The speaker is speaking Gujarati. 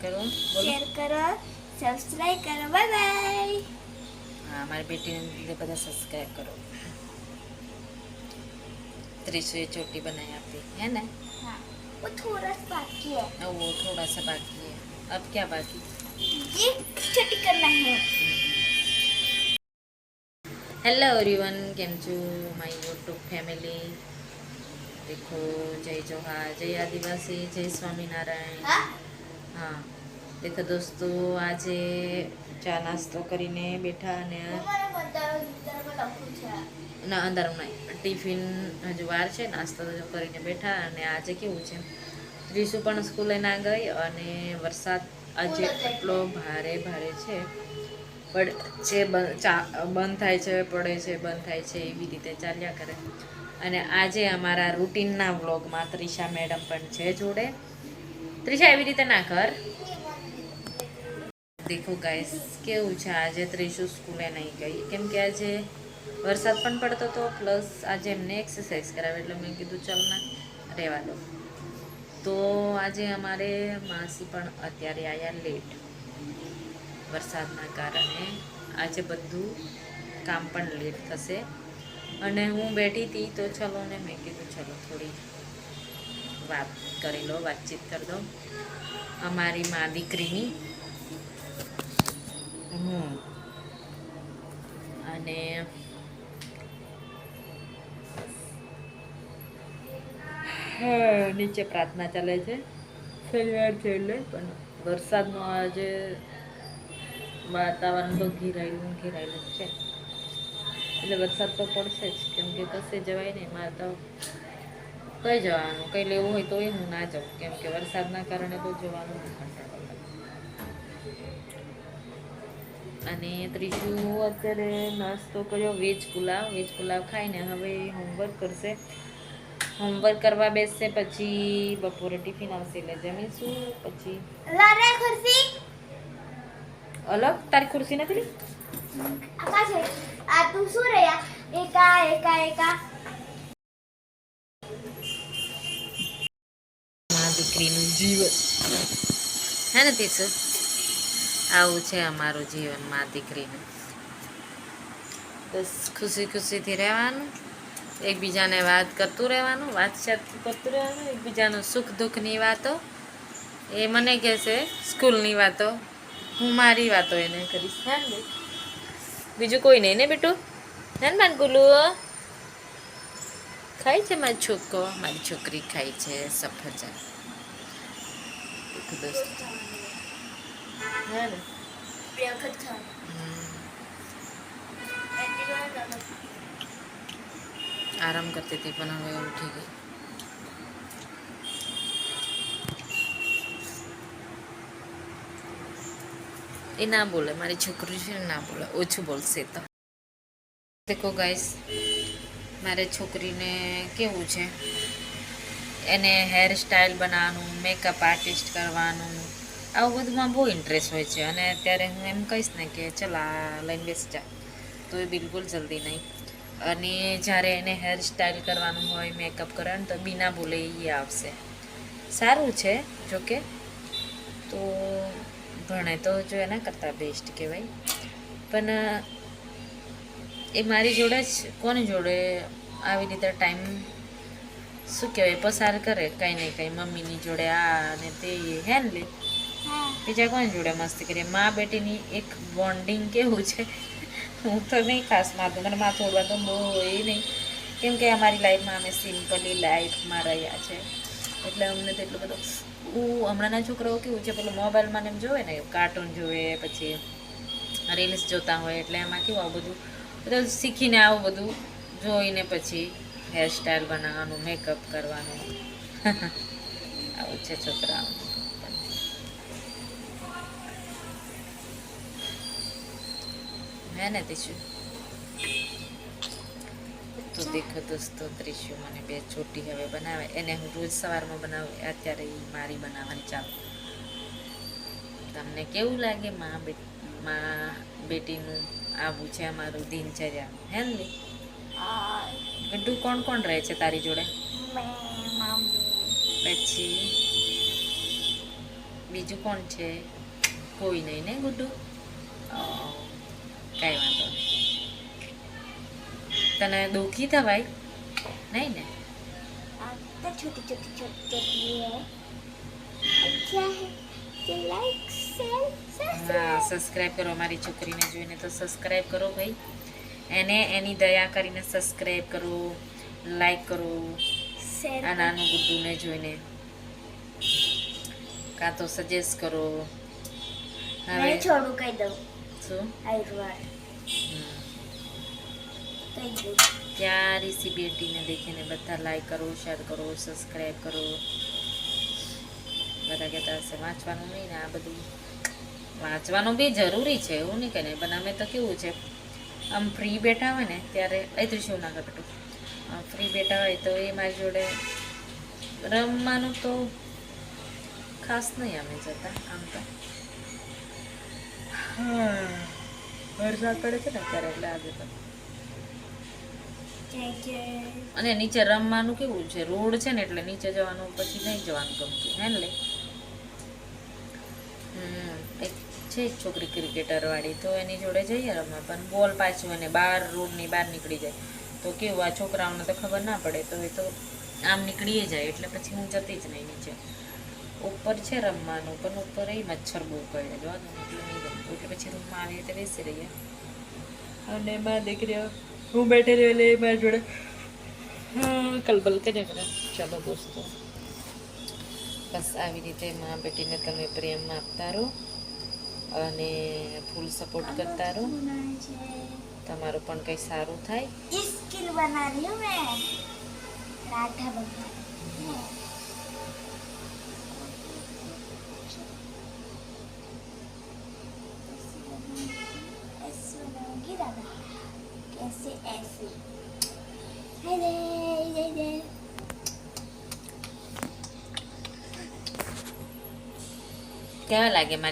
કરો, શેર કરો, સબસ્ક્રાઇબ કરો. Bye bye. हाँ हमारी बेटी ने लिए બધા सब्सक्राइब करो. त्रिशु ये चोटी बनाई आपकी है ना. हाँ, वो थोड़ा सा बाकी है. अब वो थोड़ा सा बाकी है. अब क्या बाकी. ये छोटी करना है. हेलो एवरीवन, केम छू माय यूट्यूब फैमिली. देखो जय जोहार, जय आदिवासी, जय स्वामीनारायण. हाँ? હા દેખો દોસ્તો, આજે ચા નાસ્તો કરીને બેઠા અને મને બંધારણ લખવું છે. ના અંધારું નહીં, ટિફિન હજુ વાર છે, નાસ્તો કરીને બેઠા. અને આજે કેવું છે, ત્રીસુ પણ સ્કૂલે ના ગઈ અને વરસાદ આજે એટલો ભારે ભારે છે, પણ છે બંધ થાય છે, પડે છે, બંધ થાય છે, એવી રીતે ચાલ્યા કરે. અને આજે અમારા રૂટીનના વ્લોગમાં ત્રિષા મેડમ પણ છે જોડે. ત્રિષા એવી રીતે ના કર. દેખો ગાઈસ કેવું છે, આજે ત્રિશુ સ્કૂલે નહીં ગઈ કેમ કે આજે વરસાદ પણ પડતો હતો, પ્લસ આજે એમને એક્સરસાઇઝ કરાવે એટલે મેં કીધું ચાલ ના રહેવા દો. તો આજે અમારે માસી પણ અત્યારે આવ્યા લેટ વરસાદના કારણે. આજે બધું કામ પણ લેટ થશે. અને હું બેઠી હતી તો ચલો ને મેં કીધું ચલો થોડી વાત કરી લો, વાતચીત કરી દો અમારી મા દીકરીની. અને નીચે પ્રાર્થના ચાલે છે, શનિવાર છે એટલે. પણ વરસાદનું આજે વાતાવરણ તો ઘેરાયેલું ઘેરાયેલું છે, એટલે વરસાદ તો પડશે જ. કેમ કે કશે જવાય નહીં, મારે તો કઈ જવાનું, કંઈ લેવું હોય તોય હું ના જાઉં, કેમ કે વરસાદના કારણે તો જવાનું નથી. અને ત્રીજું અત્યારે નાસ્તો કર્યો વેજ પુલાવ ખાઈને હવે હોમવર્ક કરશે. હોમવર્ક કરવા બેસશે, પછી બપોરે ટિફિન આવશે એટલે જમીશું. પછી અલગ તારી ખુરશી નથી લી? આ તું શું રહ્યા એકા એકા એકા મા દીકરીનું જીવન હે ને તીસુ, આવું છે અમારું જીવન મા દીકરીનું. બસ ખુશી ખુશીથી રહેવાનું, એકબીજાને વાત કરતું રહેવાનું, વાતચીત કરતું રહેવાનું, એકબીજાનું સુખ દુઃખની વાતો. એ મને કહેશે સ્કૂલની વાતો, હું મારી વાતો એને કરીશ. હે ને બીજું કોઈ નહીં ને બેટું? હે ને માનગુલુ ખાય છે મારી છોકરો, મારી છોકરી ખાય છે સફરજન. દોસ્ત હે ને આરામ કરતી હતી પણ હવે ઉઠી ગઈ. એ ના બોલે, મારી છોકરી છે ના બોલે, ઓછું બોલશે તો. દેખો ગાઈસ, મારે છોકરીને કેવું છે, એને હેર સ્ટાઇલ બનાવવાનું, મેકઅપ આર્ટિસ્ટ કરવાનું, આવું બધુંમાં બહુ ઇન્ટરેસ્ટ હોય છે. અને અત્યારે હું એમ કહીશ ને કે ચલ આ લઈને બેસી જા, તો એ બિલકુલ જલ્દી નહીં. અને જ્યારે એને હેર સ્ટાઇલ કરવાનું હોય, મેકઅપ કરવાનું, તો બીના બોલે એ આવશે. સારું છે જોકે, તો ભણે તો જો એના કરતાં બેસ્ટ કહેવાય. પણ એ મારી જોડે જ કોની જોડે આવી રીતે ટાઈમ શું કહેવાય પસાર કરે, કંઈ ને કંઈ મમ્મીની જોડે આ અને તે હે ને લે, બીજા કોની જોડે મસ્તી કરીએ. મા બેટીની એક બોન્ડિંગ કેવું છે, હું તો નહીં ખાસ માથું, મને માથું ઓળવા તો બહુ એ નહીં, કેમ કે અમારી લાઈફમાં અમે સિમ્પલી લાઈફમાં રહ્યા છે, એટલે અમને તો એટલું બધું. હમણાંના છોકરાઓ કેવું છે, પેલું મોબાઈલમાં એમ જોવે ને, કાર્ટૂન જોવે, પછી રીલ્સ જોતા હોય, એટલે એમાં કેવું આવું બધું શીખીને આવું બધું જોઈને પછી હેરસ્ટાઈલ બનાવવાનું, મેકઅપ કરવાનું આવું છે છોકરાઓનું. હે ને ત્રીસુ? તો દેખો દોસ્તો, ત્રીસુ મને બે ચોટી હવે બનાવે, એને હું રોજ સવારમાં બનાવું, અત્યારે એ મારી બનાવવાની ચાલુ. તમને કેવું લાગે મા બેટીનું આવું છે અમારું દિનચર્યા, હે ને? ગડ્ડુ કોણ કોણ રહે છે તારી જોડે? પછી બીજું કોણ છે? કોઈ નહીં ને ગુડ્ડુ? કાંઈ વાંધો નહીં. તને દુઃખી થવાય નહીં ને? तो छोटी छोटी छोटी छोटी है अच्छा है तो लाइक शेयर હા, સબસ્ક્રાઈબ કરો. મારી છોકરીને જોઈને તો સબસ્ક્રાઈબ કરો ભાઈ. એને એની દયા કરીને સબસ્ક્રાઈબ કરો, લાઈક કરો. शेयर આ નાનું ગુડ્ડુને જોઈને કાં તો સજેસ્ટ કરો. હવે मैं छोड़ू कह दो શું आई वर्ड હમ. कह दो प्यारी सी बेटी ने देखीને બધા લાઈક કરો, શેર કરો, સબસ્ક્રાઈબ કરો. બધા કહેતા હશે વાંચવાનું નહીં ને આ બધું. વાંચવાનું બી જરૂરી છે, એવું નહીં કે નહીં. પણ અમે તો કેવું છે, આમ ફ્રી બેઠા હોય ને ત્યારે એ શું ના કટું ફ્રી બેઠા હોય તો એ મારી જોડે રમવાનું તો ખાસ નહીં અમે જતા. આમ તો વરસાદ પડે છે ને અત્યારે એટલે આજે તો. અને નીચે રમવાનું કેવું છે, રોડ છે ને એટલે નીચે જવાનું પછી નહીં જવાનું ગમતું હે ને લે. એક છે એક છોકરી ક્રિકેટર વાળી, તો એની જોડે જઈએ રમવા, પણ બોલ પાછું એને બહાર રોડની બહાર નીકળી જાય તો કેવું આ છોકરાઓને તો ખબર ના પડે, તો એ તો આમ નીકળી જાય એટલે પછી હું જતી જ નહીં નીચે. ઉપર છે રમવાનું પણ ઉપર એ મચ્છર બહુ કરે જોવાનું એટલે નહીં ગમતું, એટલે પછી રૂમમાં આવી રીતે બેસી રહીએ. અને મારા દીકરીઓ હું બેઠેલી એટલે મારી જોડે કલબલ કર્યા કરે. ચાલો દોસ્તો, બસ આવી રીતે મા બેટીને તમે પ્રેમ આપતા રહો અને ફૂલ સપોર્ટ કરતા રહો. તમારું પણ કંઈ સારું થાય. स्किल बना रही हूँ मैं राधा बना ऐसे बनाऊंगी राधा कैसे ऐसे કેવા લાગે મારી